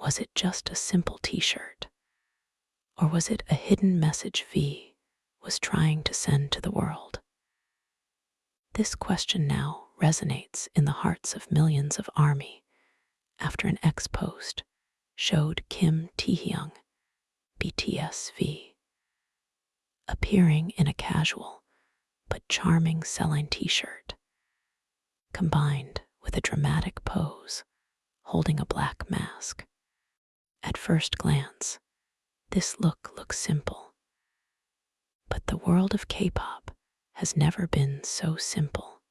Was it just a simple t-shirt? Or was it a hidden message V was trying to send to the world? This question now resonates in the hearts of millions of ARMY after an ex-post showed Kim Taehyung, BTS V, appearing in a casual but charming Celine t-shirt, combined with a dramatic pose holding a black mask. At first glance, this look looks simple, but the world of K-pop has never been so simple.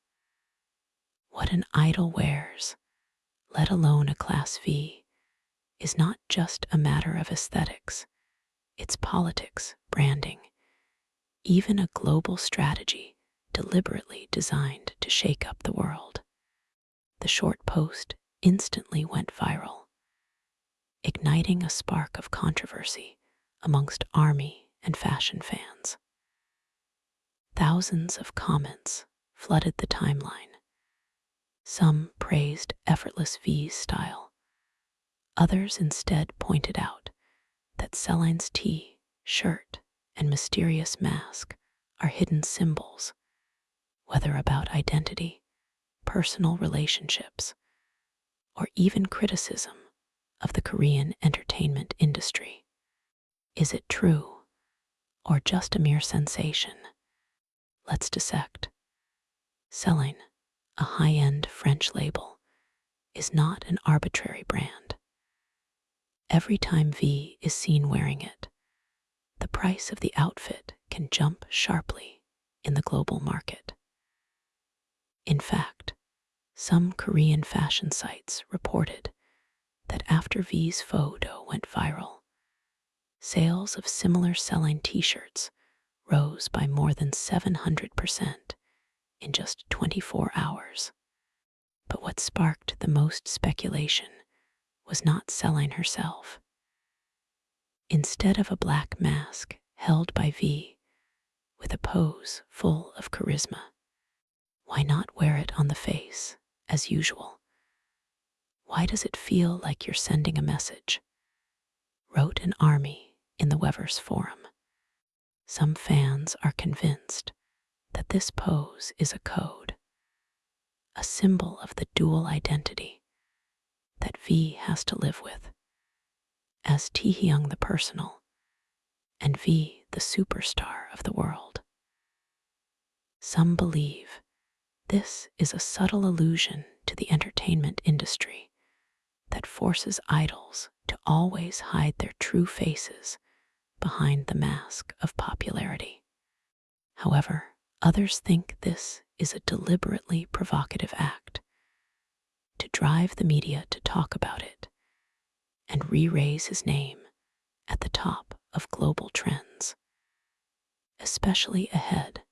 What an idol wears, let alone a Class V, is not just a matter of aesthetics. It's politics, branding, even a global strategy deliberately designed to shake up the world. The short post instantly went viral, igniting a spark of controversy amongst ARMY and fashion fans. Thousands of comments flooded the timeline. Some praised effortless V's style. Others instead pointed out that Celine's T-shirt and mysterious mask are hidden symbols, whether about identity, personal relationships, or even criticism of the Korean entertainment industry. Is it true, or just a mere sensation? Let's dissect. Celine, a high-end French label, is not an arbitrary brand. Every time V is seen wearing it, the price of the outfit can jump sharply in the global market. In fact, some Korean fashion sites reported that after V's photo went viral, sales of similar Celine t-shirts rose by more than 700% in just 24 hours. But what sparked the most speculation was not Celine herself. Instead of a black mask held by V with a pose full of charisma, why not wear it on the face as usual? Why does it feel like you're sending a message? Wrote an ARMY in the Weverse forum. Some fans are convinced that this pose is a code, a symbol of the dual identity that V has to live with, as Taehyung the personal and V the superstar of the world. Some believe this is a subtle allusion to the entertainment industry that forces idols to always hide their true faces behind the mask of popularity. However, others think this is a deliberately provocative act to drive the media to talk about it and re-raise his name at the top of global trends, especially ahead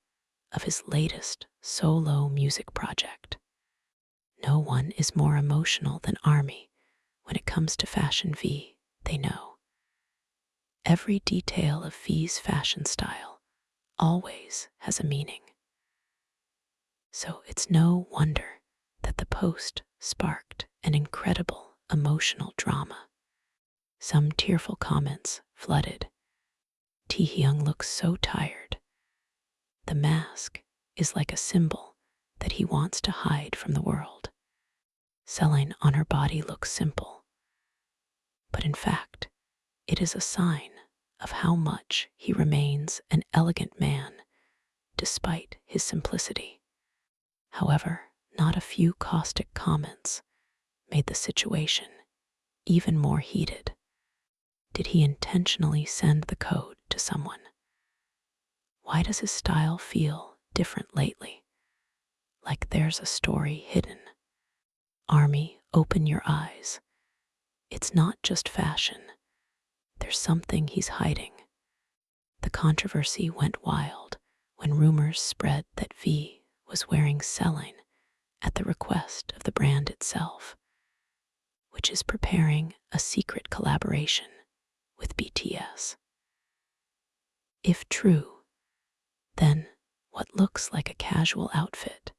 of his latest solo music project. No one is more emotional than ARMY when it comes to fashion V, they know. Every detail of V's fashion style always has a meaning. So it's no wonder that the post sparked an incredible emotional drama. Some tearful comments flooded. Taehyung looks so tired. The mask is like a symbol that he wants to hide from the world. Celine on her body looks simple, but in fact, it is a sign of how much he remains an elegant man despite his simplicity. However, not a few caustic comments made the situation even more heated. Did he intentionally send the code to someone? Why does his style feel different lately? Like there's a story hidden. ARMY, open your eyes. It's not just fashion. There's something he's hiding. The controversy went wild when rumors spread that V was wearing Celine at the request of the brand itself, which is preparing a secret collaboration with BTS. If true, then what looks like a casual outfit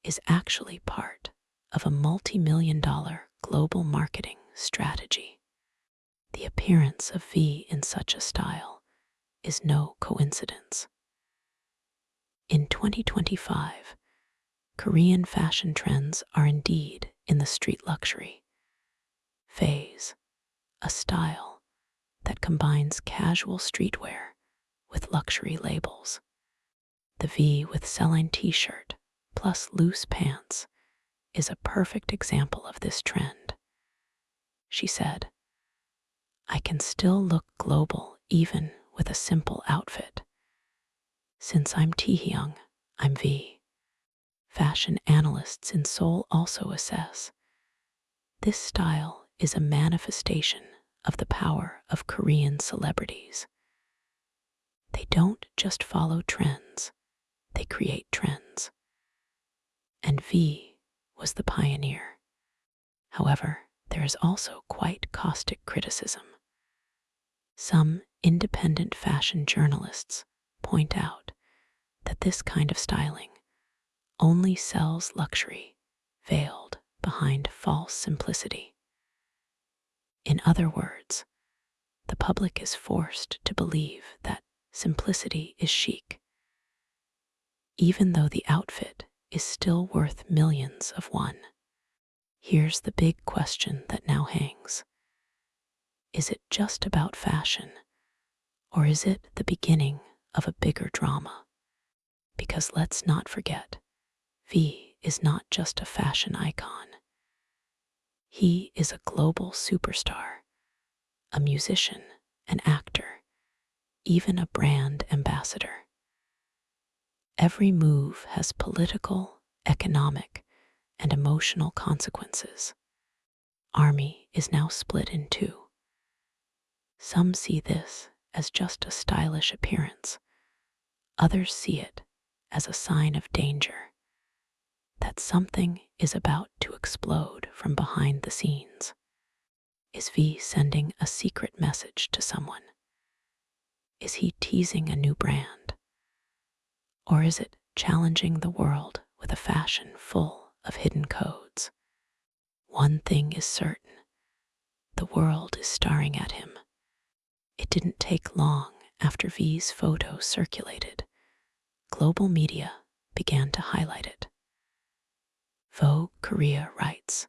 is actually part of a multi-million-dollar global marketing strategy. appearance of V in such a style is no coincidence. In 2025, Korean fashion trends are indeed in the street luxury phase, a style that combines casual streetwear with luxury labels. The V with Celine t-shirt plus loose pants is a perfect example of this trend. She said, "I can still look global even with a simple outfit. Since I'm Taehyung, I'm V." Fashion analysts in Seoul also assess this style is a manifestation of the power of Korean celebrities. They don't just follow trends, they create trends. And V was the pioneer. However, there is also quite caustic criticism. Some independent fashion journalists point out that this kind of styling only sells luxury veiled behind false simplicity. In other words, the public is forced to believe that simplicity is chic, even though the outfit is still worth millions of won. Here's the big question that now hangs. Is it just about fashion, or is it the beginning of a bigger drama? Because let's not forget, V is not just a fashion icon. He is a global superstar, a musician, an actor, even a brand ambassador. Every move has political, economic, and emotional consequences. ARMY is now split in two. Some see this as just a stylish appearance. Others see it as a sign of danger, that something is about to explode from behind the scenes. Is V sending a secret message to someone? Is he teasing a new brand? Or is it challenging the world with a fashion full of hidden codes? One thing is certain, the world is staring at him. It didn't take long after V's photo circulated. Global media began to highlight it. Vogue Korea writes,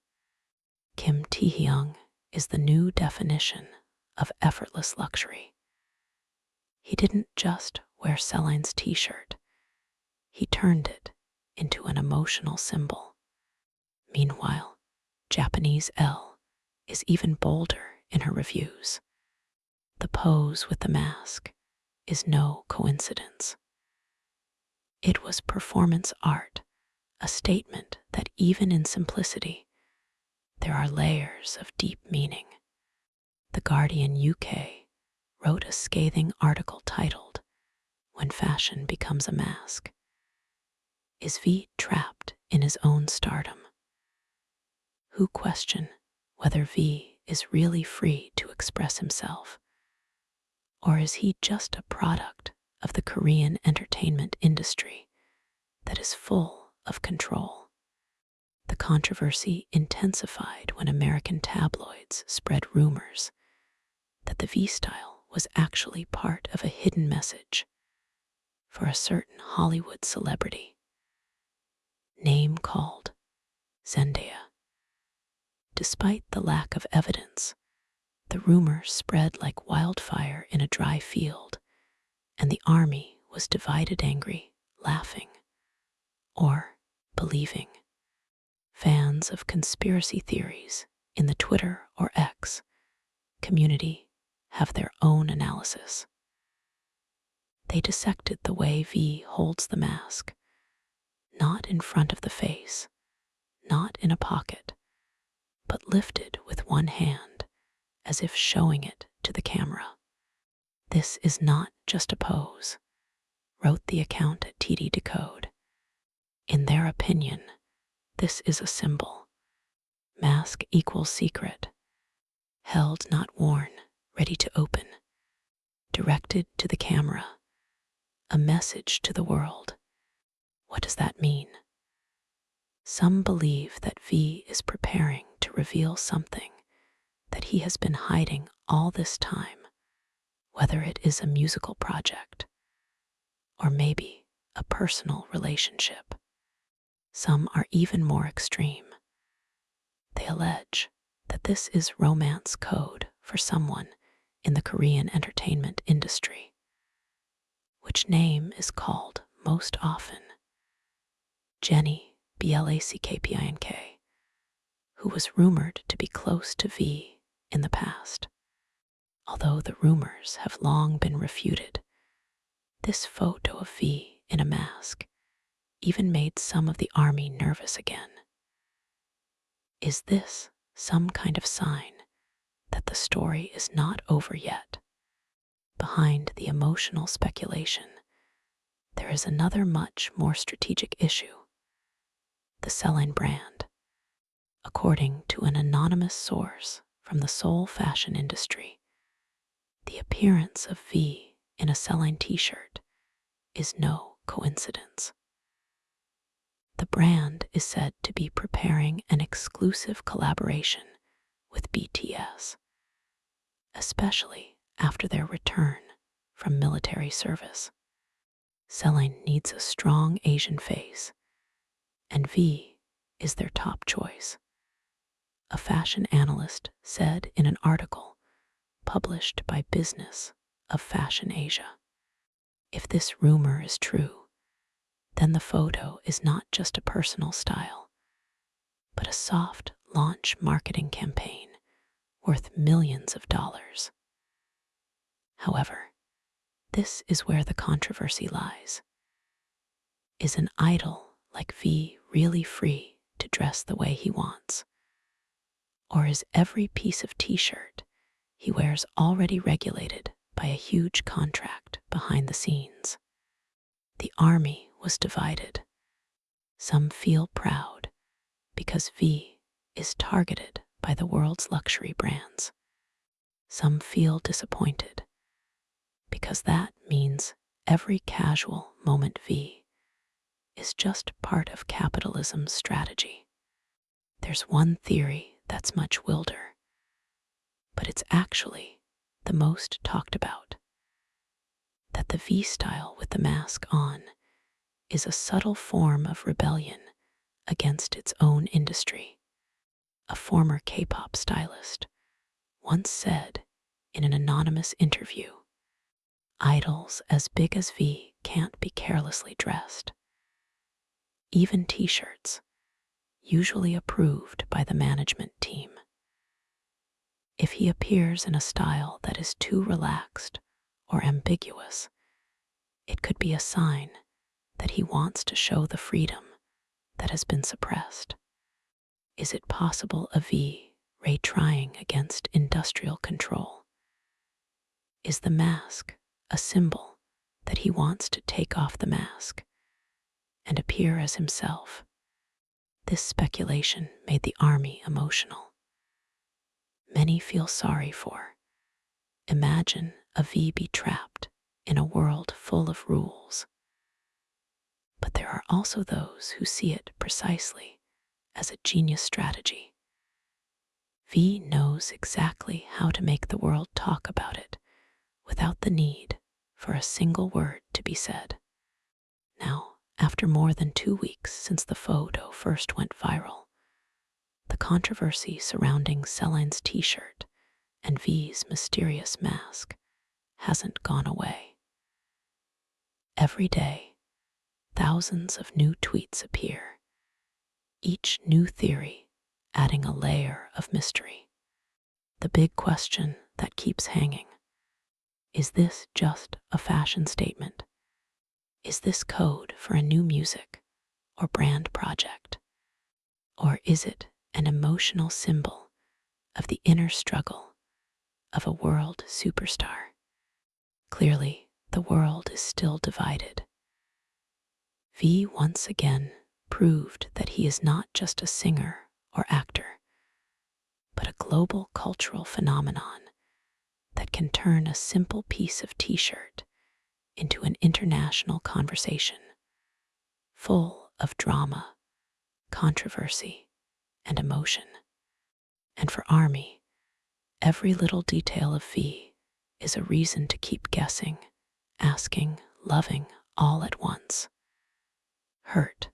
"Kim Taehyung is the new definition of effortless luxury." He didn't just wear Celine's t-shirt, he turned it into an emotional symbol. Meanwhile, Japanese Elle is even bolder in her reviews. The pose with the mask is no coincidence. It was performance art, a statement that even in simplicity, there are layers of deep meaning. The Guardian UK wrote a scathing article titled, "When Fashion Becomes a Mask." Is V trapped in his own stardom? Who question whether V is really free to express himself? Or is he just a product of the Korean entertainment industry that is full of control? The controversy intensified when American tabloids spread rumors that the V style was actually part of a hidden message for a certain Hollywood celebrity, name called Zendaya. Despite the lack of evidence, the rumor spread like wildfire in a dry field, and the army was divided, angry, laughing, or believing. Fans of conspiracy theories in the Twitter or X community have their own analysis. They dissected the way V holds the mask, not in front of the face, not in a pocket, but lifted with one hand as if showing it to the camera. "This is not just a pose," wrote the account at TD Decode. In their opinion, this is a symbol. Mask equals secret. Held, not worn, ready to open. Directed to the camera. A message to the world. What does that mean? Some believe that V is preparing to reveal something that he has been hiding all this time, whether it is a musical project or maybe a personal relationship. Some are even more extreme. They allege that this is romance code for someone in the Korean entertainment industry, which name is called most often Jenny Blackpink, who was rumored to be close to V in the past. Although the rumors have long been refuted, this photo of V in a mask even made some of the army nervous again. Is this some kind of sign that the story is not over yet? Behind the emotional speculation, there is another much more strategic issue: the Celine brand. According to an anonymous source from the Seoul fashion industry, the appearance of V in a Celine t-shirt is no coincidence. The brand is said to be preparing an exclusive collaboration with BTS, especially after their return from military service. Celine needs a strong Asian face, and V is their top choice. A fashion analyst said in an article published by Business of Fashion Asia. If this rumor is true, then the photo is not just a personal style, but a soft launch marketing campaign worth millions of dollars. However, this is where the controversy lies. Is an idol like V really free to dress the way he wants? Or is every piece of t-shirt he wears already regulated by a huge contract behind the scenes? The army was divided. Some feel proud because V is targeted by the world's luxury brands. Some feel disappointed because that means every casual moment V is just part of capitalism's strategy. There's one theory that's much wilder, but it's actually the most talked about: that the V style with the mask on is a subtle form of rebellion against its own industry. A former K-pop stylist once said in an anonymous interview, "Idols as big as V can't be carelessly dressed." Even t-shirts, usually approved by the management team. If he appears in a style that is too relaxed or ambiguous, it could be a sign that he wants to show the freedom that has been suppressed. Is it possible a V trying against industrial control? Is the mask a symbol that he wants to take off the mask and appear as himself? This speculation made the army emotional. Many feel sorry for. Imagine a V be trapped in a world full of rules. But there are also those who see it precisely as a genius strategy. V knows exactly how to make the world talk about it without the need for a single word to be said. Now, after more than 2 weeks since the photo first went viral, the controversy surrounding Celine's t-shirt and V's mysterious mask hasn't gone away. Every day, thousands of new tweets appear, each new theory adding a layer of mystery. The big question that keeps hanging: is this just a fashion statement? Is this code for a new music or brand project? Or is it an emotional symbol of the inner struggle of a world superstar? Clearly, the world is still divided. V once again proved that he is not just a singer or actor, but a global cultural phenomenon that can turn a simple piece of t-shirt into an international conversation, full of drama, controversy, and emotion. And for ARMY, Every little detail of V is a reason to keep guessing, asking, loving all at once. Hurt.